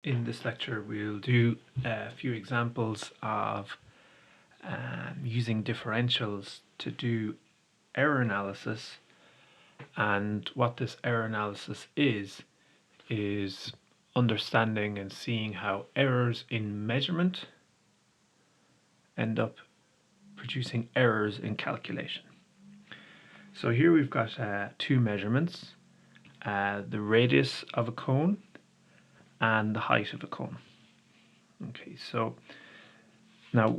In this lecture, we'll do a few examples of using differentials to do error analysis. And what this error analysis is understanding and seeing how errors in measurement end up producing errors in calculation. So here we've got two measurements, the radius of a cone and the height of a cone. Okay, so now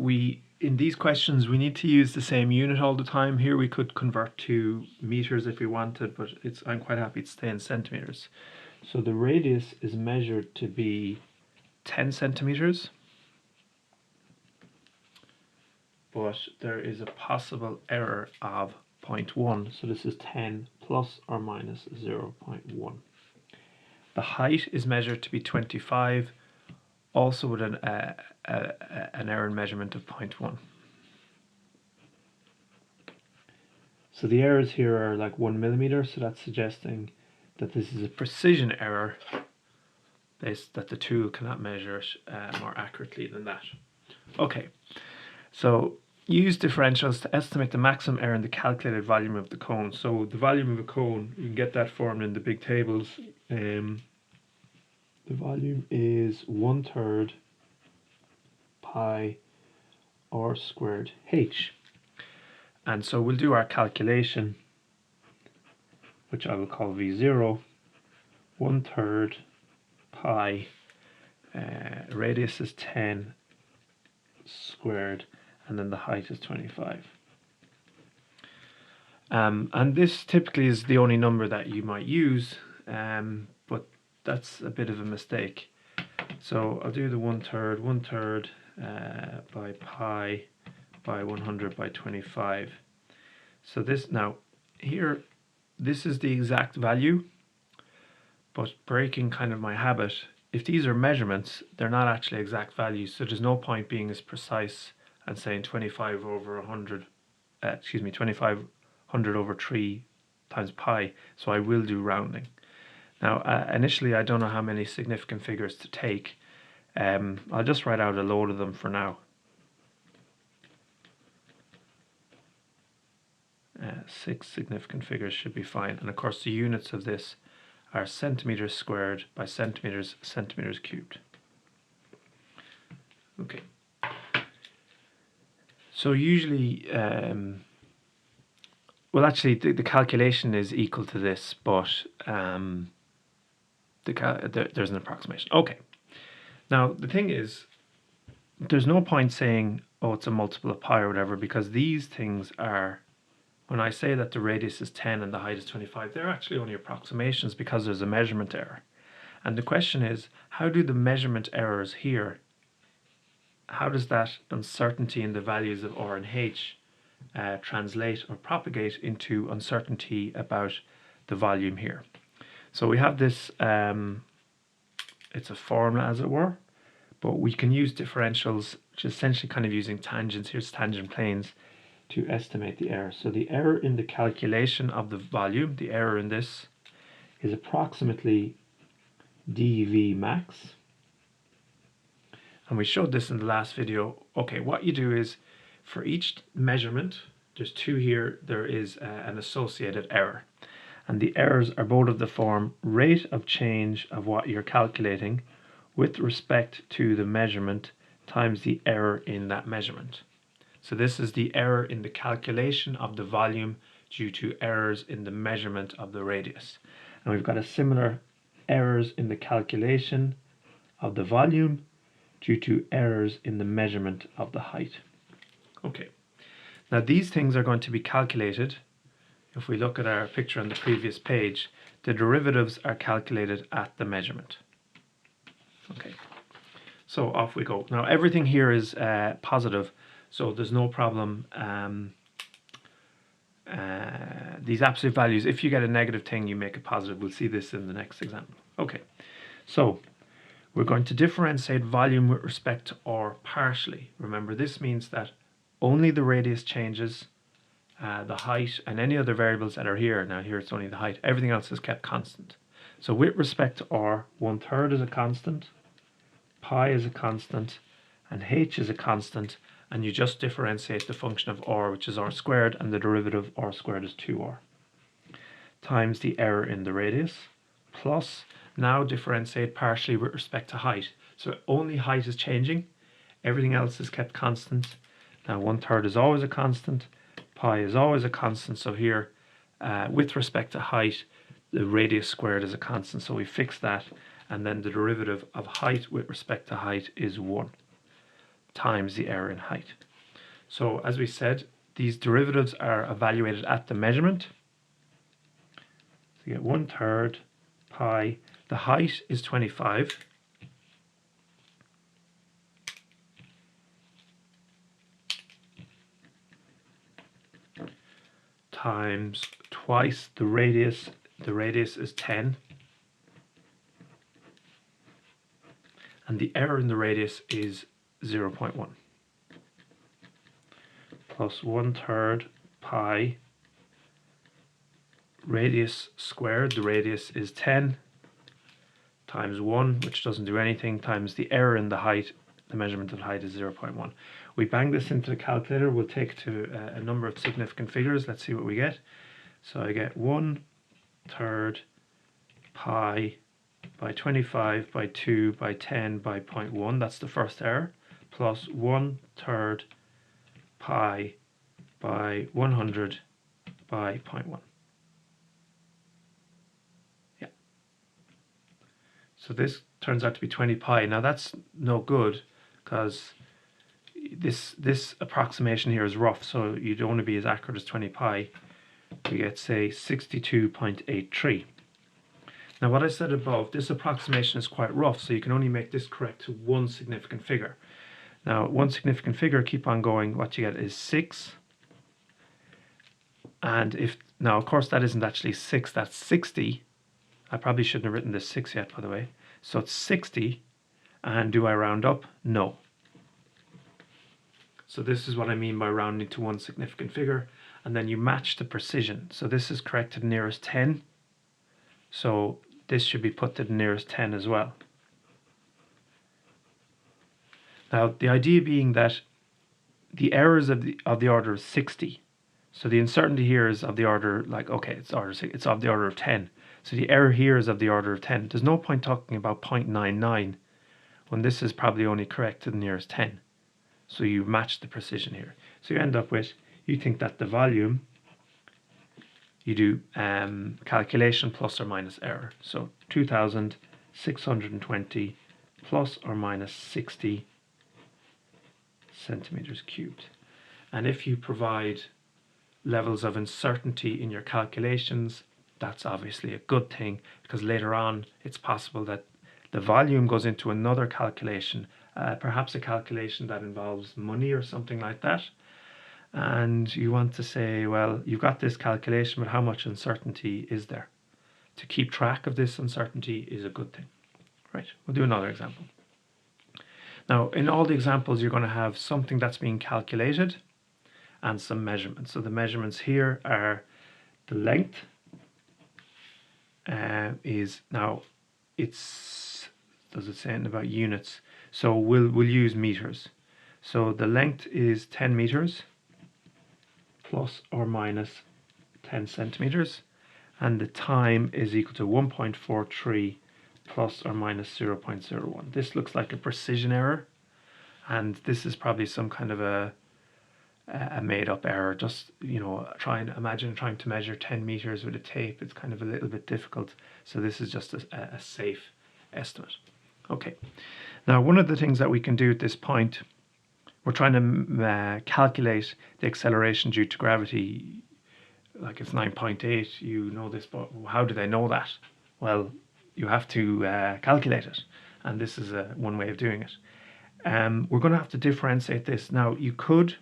in these questions we need to use the same unit all the time. Here we could convert to meters if we wanted, but I'm quite happy to stay in centimeters. So the radius is measured to be 10 centimeters, but there is a possible error of 0.1. So this is 10 plus or minus 0.1. The height is measured to be 25, also with an error in measurement of 0.1. So the errors here are like 1 millimeter, so that's suggesting that this is a precision error that the tool cannot measure it more accurately than that. Okay, so use differentials to estimate the maximum error in the calculated volume of the cone. So the volume of a cone, you can get that formed in the big tables. The volume is 1/3 pi r squared h. And so we'll do our calculation, which I will call V0, 1/3 pi, radius is 10 squared, and then the height is 25. And this typically is the only number that you might use, but that's a bit of a mistake. So I'll do the 1/3 by pi by 100 by 25. So this now here, this is the exact value, but breaking kind of my habit, if these are measurements, they're not actually exact values, so there's no point being as precise and saying 25 over 100, 2500 over 3 times pi, so I will do rounding. Now initially I don't know how many significant figures to take. I'll just write out a load of them for now. 6 significant figures should be fine, and of course the units of this are centimeters squared by centimeters cubed. Okay, so usually well actually the calculation is equal to this, but there's an approximation. Okay, now the thing is, there's no point saying, oh, it's a multiple of pi or whatever, because these things are, when I say that the radius is 10 and the height is 25, they're actually only approximations because there's a measurement error. And the question is, how do the measurement errors here, how does that uncertainty in the values of R and H translate or propagate into uncertainty about the volume here? So we have this, it's a formula as it were, but we can use differentials, which is essentially kind of using tangents, here's tangent planes, to estimate the error. So the error in the calculation of the volume, the error in this, is approximately dV max. And we showed this in the last video. Okay, what you do is, for each measurement, there's two here, there is an associated error. And the errors are both of the form rate of change of what you're calculating with respect to the measurement times the error in that measurement. So this is the error in the calculation of the volume due to errors in the measurement of the radius. And we've got a similar errors in the calculation of the volume due to errors in the measurement of the height. Okay, now these things are going to be calculated. If we look at our picture on the previous page, the derivatives are calculated at the measurement. Okay, so off we go. Now everything here is positive, so there's no problem. These absolute values, if you get a negative thing, you make it positive. We'll see this in the next example. Okay, so we're going to differentiate volume with respect to R partially. Remember, this means that only the radius changes, the height, and any other variables that are here. Now here it's only the height. Everything else is kept constant. So with respect to R, 1/3 is a constant, pi is a constant, and h is a constant, and you just differentiate the function of r, which is r squared, and the derivative r squared is 2r, times the error in the radius, plus, now differentiate partially with respect to height. So only height is changing, everything else is kept constant. Now 1/3 is always a constant, pi is always a constant, so here, with respect to height, the radius squared is a constant, so we fix that, and then the derivative of height with respect to height is 1 times the error in height. So as we said, these derivatives are evaluated at the measurement. So you get 1/3 pi, the height is 25, times twice the radius is 10, and the error in the radius is 0.1, plus 1/3 pi, radius squared, the radius is 10, times 1, which doesn't do anything, times the error in the height, the measurement of height is 0.1. We bang this into the calculator, we'll take it to a number of significant figures. Let's see what we get. So I get 1/3 pi by 25 by 2 by 10 by 0.1, that's the first error, plus 1/3 pi by 100 by 0.1. Yeah. So this turns out to be 20 pi. Now that's no good because this approximation here is rough, so you don't want to be as accurate as 20 pi. We get, say, 62.83. Now what I said above, this approximation is quite rough, so you can only make this correct to one significant figure. Now one significant figure, keep on going, what you get is 6. And if, now of course that isn't actually 6, that's 60. I probably shouldn't have written this 6 yet, by the way. So it's 60, and do I round up? No. So this is what I mean by rounding to one significant figure, and then you match the precision. So this is correct to the nearest 10. So this should be put to the nearest 10 as well. Now the idea being that the error is of the order of 60. So the uncertainty here is of the order, like, okay, it's of the order of 10. So the error here is of the order of 10. There's no point talking about 0.99 when this is probably only correct to the nearest 10. So you match the precision here. So you end up with, you think that the volume, you do calculation plus or minus error. So 2,620 plus or minus 60 centimeters cubed. And if you provide levels of uncertainty in your calculations, that's obviously a good thing, because later on it's possible that the volume goes into another calculation, perhaps a calculation that involves money or something like that. And you want to say, well, you've got this calculation, but how much uncertainty is there? To keep track of this uncertainty is a good thing. Right, we'll do another example. Now, in all the examples, you're going to have something that's being calculated and some measurements. So the measurements here are the length is, now it's, does it say anything about units? So we'll use meters. So the length is 10 meters plus or minus 10 centimeters, and the time is equal to 1.43 plus or minus 0.01. This looks like a precision error, and this is probably some kind of a made-up error. Just, you know, imagine trying to measure 10 meters with a tape. It's kind of a little bit difficult, so this is just a safe estimate. Okay, now one of the things that we can do at this point, we're trying to calculate the acceleration due to gravity. Like it's 9.8, you know this, but how do they know that? Well, you have to calculate it, and this is one way of doing it. We're going to have to differentiate this. Now you could,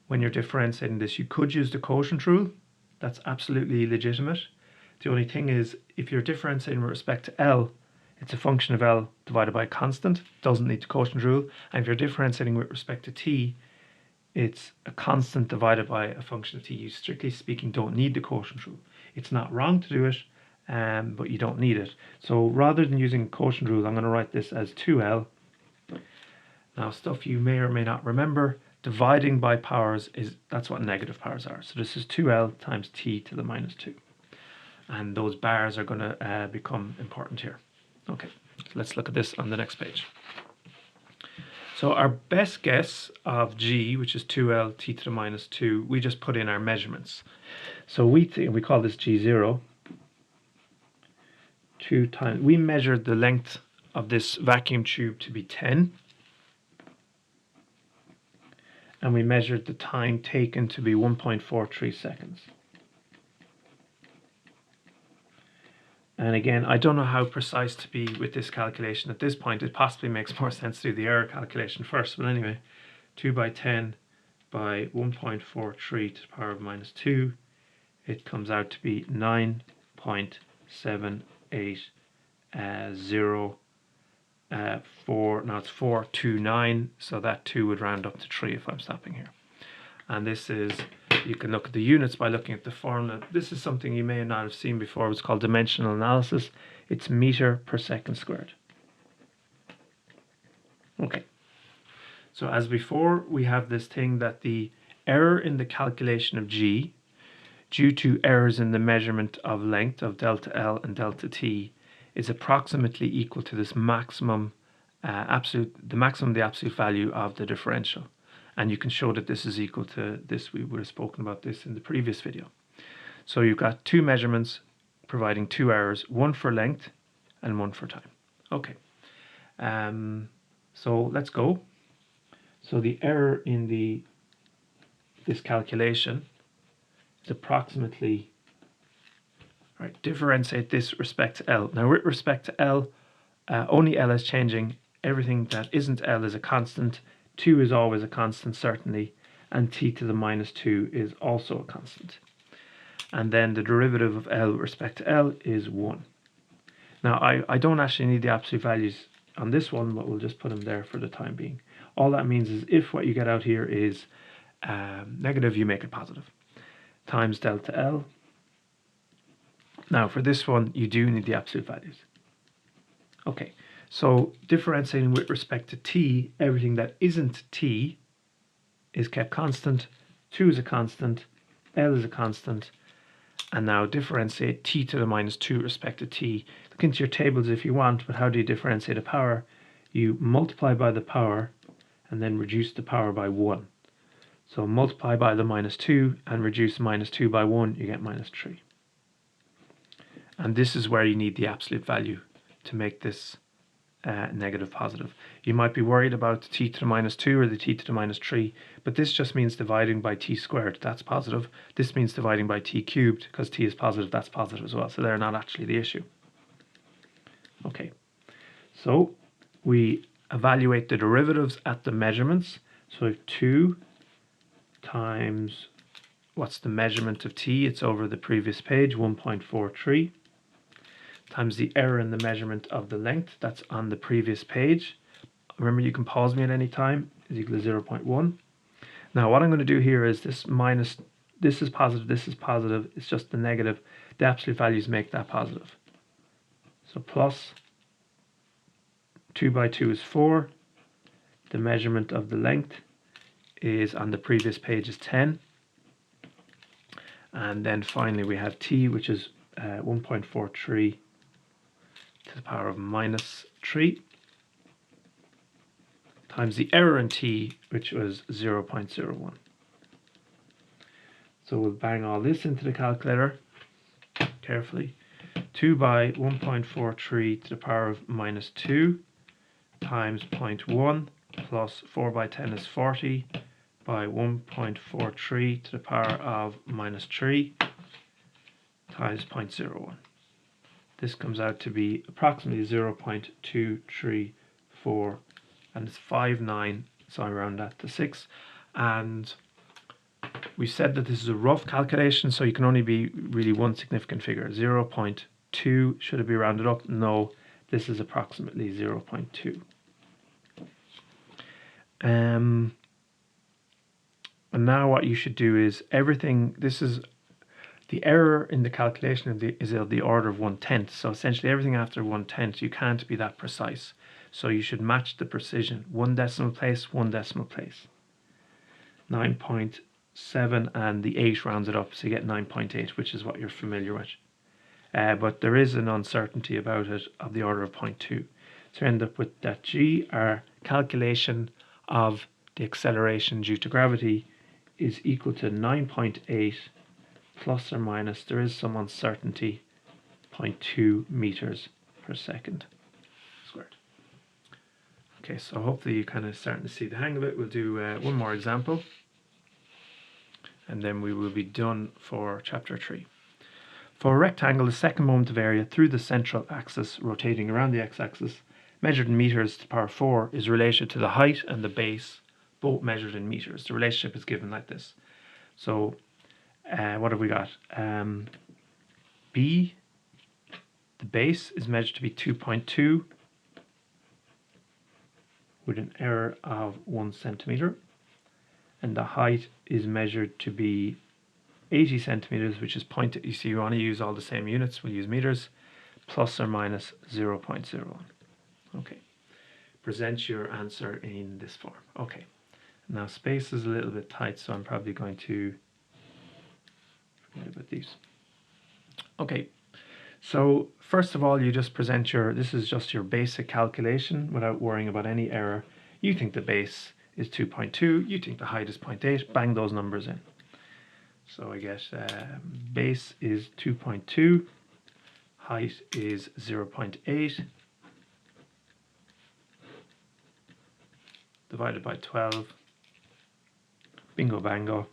when you're differentiating this, you could use the quotient rule. That's absolutely legitimate. The only thing is, if you're differentiating with respect to L, it's a function of L divided by a constant, doesn't need the quotient rule. And if you're differentiating with respect to T, it's a constant divided by a function of T. You, strictly speaking, don't need the quotient rule. It's not wrong to do it, but you don't need it. So rather than using quotient rule, I'm going to write this as 2L. Now, stuff you may or may not remember, dividing by powers that's what negative powers are. So this is 2L times t to the minus 2. And those bars are going to become important here. Okay, let's look at this on the next page. So our best guess of g, which is 2L t to the minus 2, we just put in our measurements. So we call this g0. 2 times, we measured the length of this vacuum tube to be 10. And we measured the time taken to be 1.43 seconds. And again, I don't know how precise to be with this calculation at this point. It possibly makes more sense to do the error calculation first. But anyway, 2 by 10 by 1.43 to the power of minus 2. It comes out to be 9.780. Now it's 429, so that 2 would round up to 3 if I'm stopping here. And this is, you can look at the units by looking at the formula. This is something you may not have seen before. It's called dimensional analysis. It's meter per second squared. Okay. So as before, we have this thing that the error in the calculation of g, due to errors in the measurement of length of delta L and delta T, is approximately equal to this maximum the absolute value of the differential. And you can show that this is equal to this. We would have spoken about this in the previous video. So you've got two measurements providing two errors, one for length and one for time. Okay. So let's go. So the error in this calculation is approximately, right, differentiate this with respect to L. Now with respect to L, only L is changing. Everything that isn't L is a constant. 2 is always a constant, certainly, and t to the minus 2 is also a constant. And then the derivative of L with respect to L is 1. Now, I don't actually need the absolute values on this one, but we'll just put them there for the time being. All that means is if what you get out here is negative, you make it positive, times delta L. Now, for this one, you do need the absolute values. Okay. So differentiating with respect to t, everything that isn't t is kept constant. 2 is a constant, L is a constant, and now differentiate t to the minus 2 with respect to t. Look into your tables if you want, but how do you differentiate a power? You multiply by the power and then reduce the power by 1. So multiply by the minus 2 and reduce minus 2 by 1, you get minus 3. And this is where you need the absolute value to make this negative positive. You might be worried about the t to the minus 2 or the t to the minus 3, but this just means dividing by t squared, that's positive. This means dividing by t cubed, because t is positive, that's positive as well. So they're not actually the issue. Okay, so we evaluate the derivatives at the measurements. So if 2 times, what's the measurement of t? It's over the previous page, 1.43. Times the error in the measurement of the length, that's on the previous page. Remember, you can pause me at any time, is equal to 0.1. Now what I'm going to do here is this minus, this is positive, it's just the negative. The absolute values make that positive. So plus 2 by 2 is 4. The measurement of the length is on the previous page is 10. And then finally we have t, which is 1.43 to the power of minus 3 times the error in t, which was 0.01. So we'll bang all this into the calculator carefully. 2 by 1.43 to the power of minus 2 times 0.1 plus 4 by 10 is 40 by 1.43 to the power of minus 3 times 0.01. This comes out to be approximately 0.234, and it's 59, so I round that to 6. And we said that this is a rough calculation, so you can only be really one significant figure. 0.2, should it be rounded up? No, this is approximately 0.2. And now what you should do is everything, this is The error in the calculation is of the order of 1/10. So essentially everything after 1/10, you can't be that precise. So you should match the precision. 1 decimal place, 1 decimal place. 9.7 and the 8 rounds it up, so you get 9.8, which is what you're familiar with. But there is an uncertainty about it of the order of 0.2. So you end up with that G, our calculation of the acceleration due to gravity, is equal to 9.8 plus or minus, there is some uncertainty, 0.2 meters per second squared. Okay, so hopefully you're kind of starting to see the hang of it. We'll do one more example, and then we will be done for chapter 3. For a rectangle, the second moment of area through the central axis rotating around the x-axis, measured in meters to the power 4, is related to the height and the base, both measured in meters. The relationship is given like this. So what have we got? B, the base is measured to be 2.2 with an error of 1 centimeter, and the height is measured to be 80 centimeters, which is you see you want to use all the same units, we'll use meters, plus or minus 0.01. Okay, present your answer in this form. Okay, now space is a little bit tight, so I'm probably going to forget about these. Okay, so first of all, you just present this is just your basic calculation without worrying about any error. You think the base is 2.2, you think the height is 0.8, bang those numbers in. So I get base is 2.2, height is 0.8, divided by 12, bingo bango.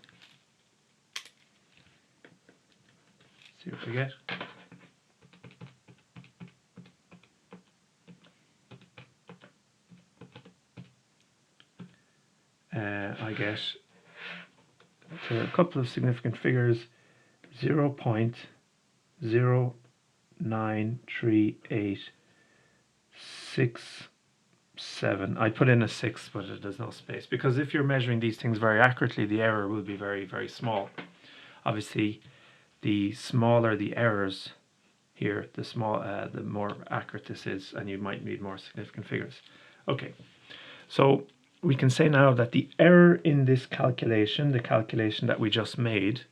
See what we get. I get a couple of significant figures, 0.09386. I put in a 6, but there's no space, because if you're measuring these things very accurately, the error will be very, very small. Obviously, the smaller the errors here, the more accurate this is, and you might need more significant figures. Okay, so we can say now that the error in this calculation, the calculation that we just made,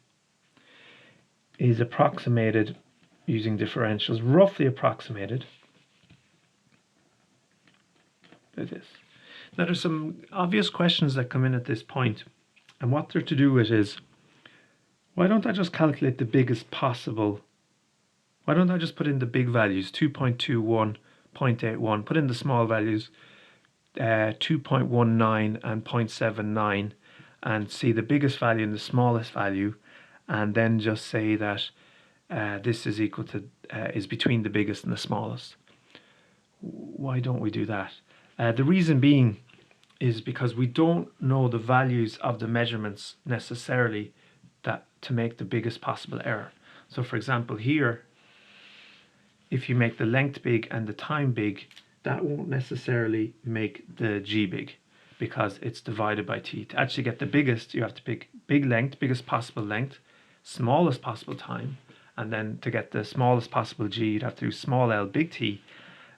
is approximated using differentials, roughly approximated by this. Now there's some obvious questions that come in at this point, and what they're to do with is, why don't I just calculate the biggest possible? Why don't I just put in the big values, 2.21, 0.81, put in the small values, 2.19 and 0.79, and see the biggest value and the smallest value, and then just say that this is equal to is between the biggest and the smallest. Why don't we do that? The reason being is because we don't know the values of the measurements necessarily that to make the biggest possible error. So for example here, if you make the length big and the time big, that won't necessarily make the G big, because it's divided by T. To actually get the biggest, you have to pick big length, biggest possible length, smallest possible time, and then to get the smallest possible G, you'd have to do small l, big T.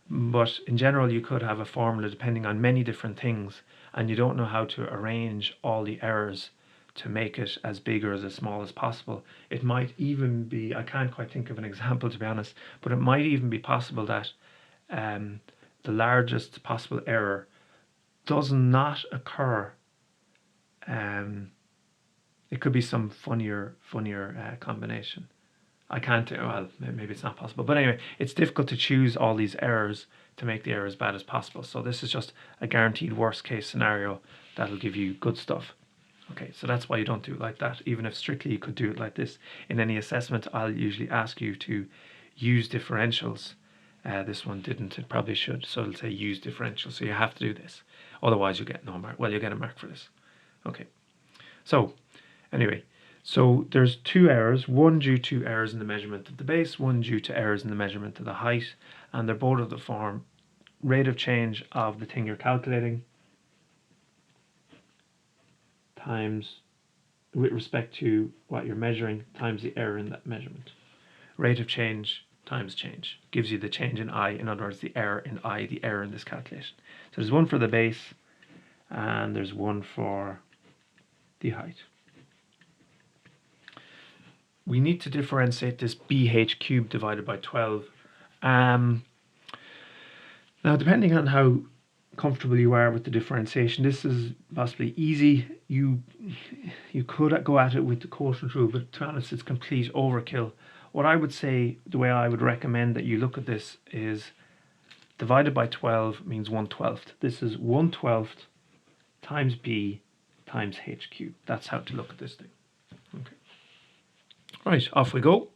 But in general, you could have a formula depending on many different things, and you don't know how to arrange all the errors to make it as big or as small as possible. It might even be, I can't quite think of an example to be honest, but it might even be possible that the largest possible error does not occur. It could be some funnier combination. I can't, well, maybe it's not possible. But anyway, it's difficult to choose all these errors to make the error as bad as possible. So this is just a guaranteed worst case scenario that'll give you good stuff. Okay, so that's why you don't do it like that. Even if strictly you could do it like this. In any assessment, I'll usually ask you to use differentials. This one didn't, it probably should. So it'll say use differentials. So you have to do this. Otherwise you get no mark. Well, you get a mark for this. Okay, so anyway. So there's two errors, one due to errors in the measurement of the base, one due to errors in the measurement of the height, and they're both of the form rate of change of the thing you're calculating times with respect to what you're measuring times the error in that measurement. Rate of change times change gives you the change in I, in other words, the error in I, the error in this calculation. So there's one for the base, and there's one for the height. We need to differentiate this BH cubed divided by 12. Now, depending on how comfortable you are with the differentiation, this is possibly easy. You could go at it with the quotient rule, but to be honest, it's complete overkill. What I would say, the way I would recommend that you look at this is divided by 12 means 1/12. This is 1/12 times b times h cubed. That's how to look at this thing. Okay. Right, off we go.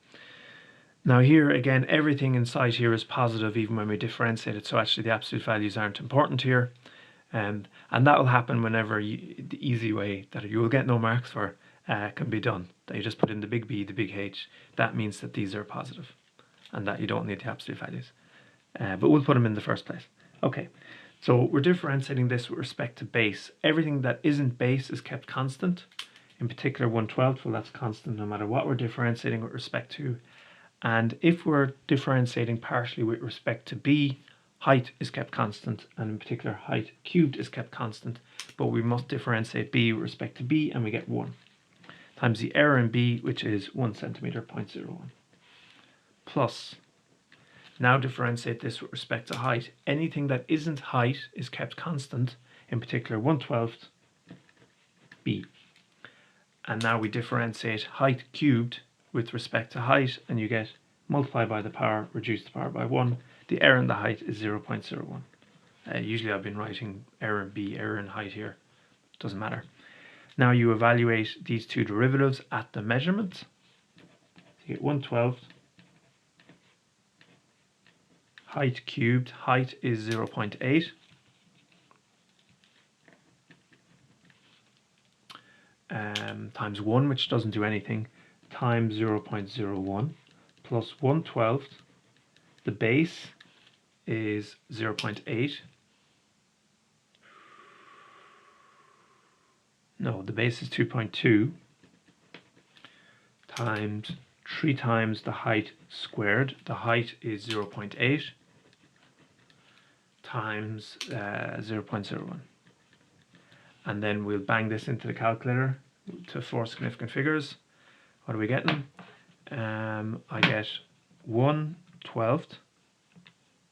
Now here again, everything inside here is positive even when we differentiate it, so actually the absolute values aren't important here. And that will happen whenever the easy way that you will get no marks for can be done. That you just put in the big B, the big H. That means that these are positive and that you don't need the absolute values. But we'll put them in the first place. Okay, so we're differentiating this with respect to base. Everything that isn't base is kept constant. In particular 1/12, well, that's constant no matter what we're differentiating with respect to. And if we're differentiating partially with respect to b, height is kept constant, and in particular height cubed is kept constant, but we must differentiate b with respect to b, and we get 1 times the error in b, which is 1 centimeter, 0.01, plus, now differentiate this with respect to height. Anything that isn't height is kept constant, in particular 1/12 b. And now we differentiate height cubed with respect to height, and you get multiply by the power, reduce the power by 1. The error in the height is 0.01. Usually I've been writing error in b, error in height here. Doesn't matter. Now you evaluate these two derivatives at the measurement. You get 1/12. Height cubed, height is 0.8. Times 1, which doesn't do anything, times 0.01 plus 1/12. The base is 0.8. No, the base is 2.2 times 3 times the height squared. The height is 0.8 times 0.01. And then we'll bang this into the calculator to 4 significant figures. What are we getting? I get 1/12.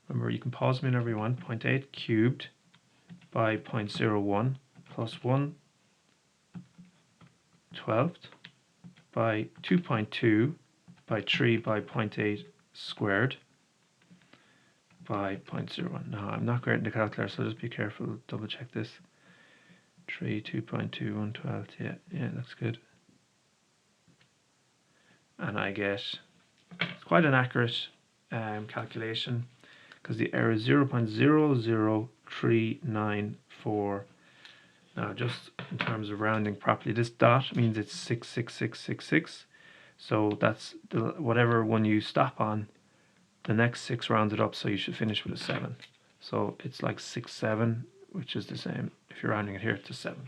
Remember, you can pause me whenever you want. 0.8 cubed by 0.01 plus 1/12 by 2.2 by 3 by 0.8 squared by 0.01. Now, I'm not great in the calculator, so just be careful. Double check this. 3, 2.2, 1/12. Yeah, that's good. And I get quite an accurate calculation, because the error is 0.00394. Now, just in terms of rounding properly, this dot means it's 66666. So that's whatever one you stop on, the next 6 rounded up, so you should finish with a 7. So it's like 67, which is the same if you're rounding it here to 7.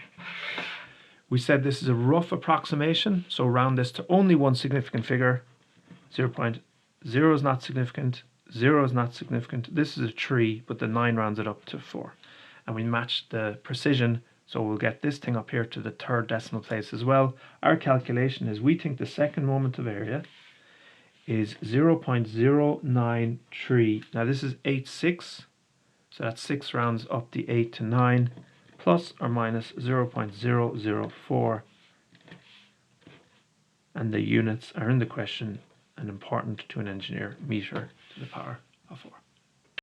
We said this is a rough approximation, so round this to only one significant figure. 0.0 is not significant, 0 is not significant. This is a 3, but the 9 rounds it up to 4. And we match the precision, so we'll get this thing up here to the 3rd decimal place as well. Our calculation is, we think the second moment of area is 0.093. Now this is 86, so that's 6 rounds up the 8 to 9, plus or minus 0.004. And the units are in the question, and important to an engineer, meter to the power of 4.